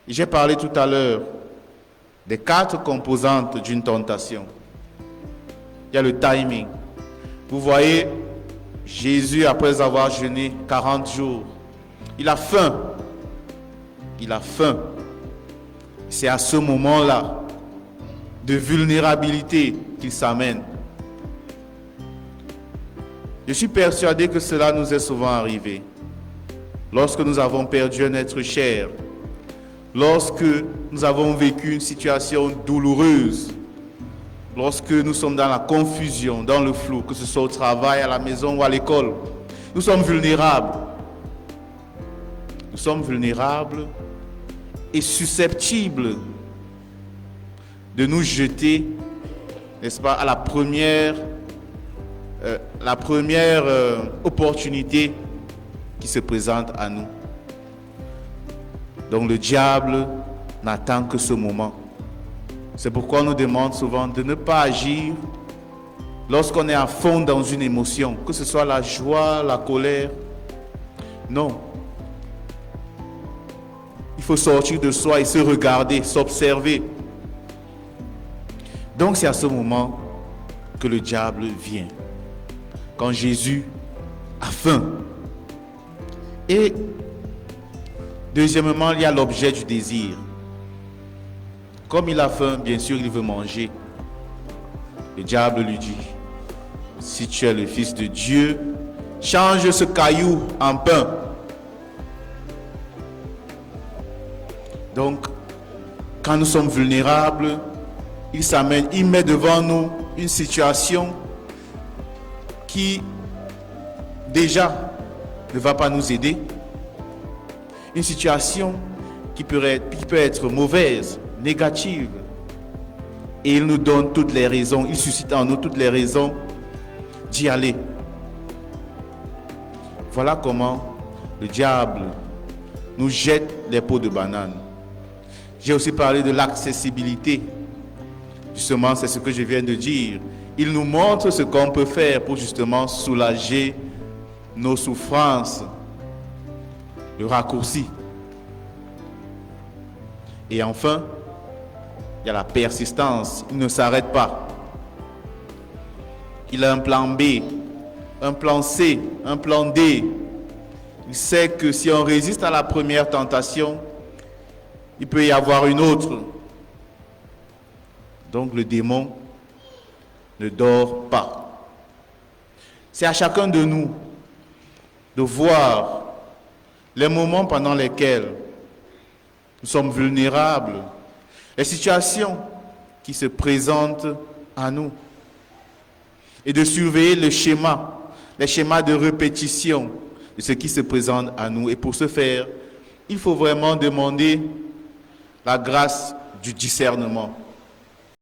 J'ai parlé tout à l'heure des 4 composantes d'une tentation. Il y a le timing. Vous voyez, Jésus, après avoir jeûné 40 jours, il a faim. Il a faim. C'est à ce moment-là de vulnérabilité qu'il s'amène. Je suis persuadé que cela nous est souvent arrivé. Lorsque nous avons perdu un être cher, lorsque nous avons vécu une situation douloureuse, lorsque nous sommes dans la confusion, dans le flou, que ce soit au travail, à la maison ou à l'école, nous sommes vulnérables. Nous sommes vulnérables et susceptibles de nous jeter, n'est-ce pas, à la première opportunité qui se présente à nous. Donc le diable n'attend que ce moment. C'est pourquoi on nous demande souvent de ne pas agir lorsqu'on est à fond dans une émotion, que ce soit la joie, la colère. Non. Il faut sortir de soi et se regarder, s'observer. Donc c'est à ce moment que le diable vient. Quand Jésus a faim. Et deuxièmement, il y a l'objet du désir. Comme il a faim, bien sûr, il veut manger. Le diable lui dit, si tu es le Fils de Dieu, change ce caillou en pain. Donc, quand nous sommes vulnérables, il met devant nous une situation qui, déjà, ne va pas nous aider. Une situation qui peut être mauvaise, négative. Et il nous donne toutes les raisons, il suscite en nous toutes les raisons d'y aller. Voilà comment le diable nous jette les peaux de banane. J'ai aussi parlé de l'accessibilité. Justement, c'est ce que je viens de dire. Il nous montre ce qu'on peut faire pour justement soulager nos souffrances. Le raccourci. Et enfin, il y a la persistance. Il ne s'arrête pas. Il a un plan B, un plan C, un plan D. Il sait que si on résiste à la première tentation, il peut y avoir une autre. Donc le démon ne dort pas. C'est à chacun de nous de voir les moments pendant lesquels nous sommes vulnérables, les situations qui se présentent à nous, et de surveiller les schémas de répétition de ce qui se présente à nous. Et pour ce faire, il faut vraiment demander la grâce du discernement.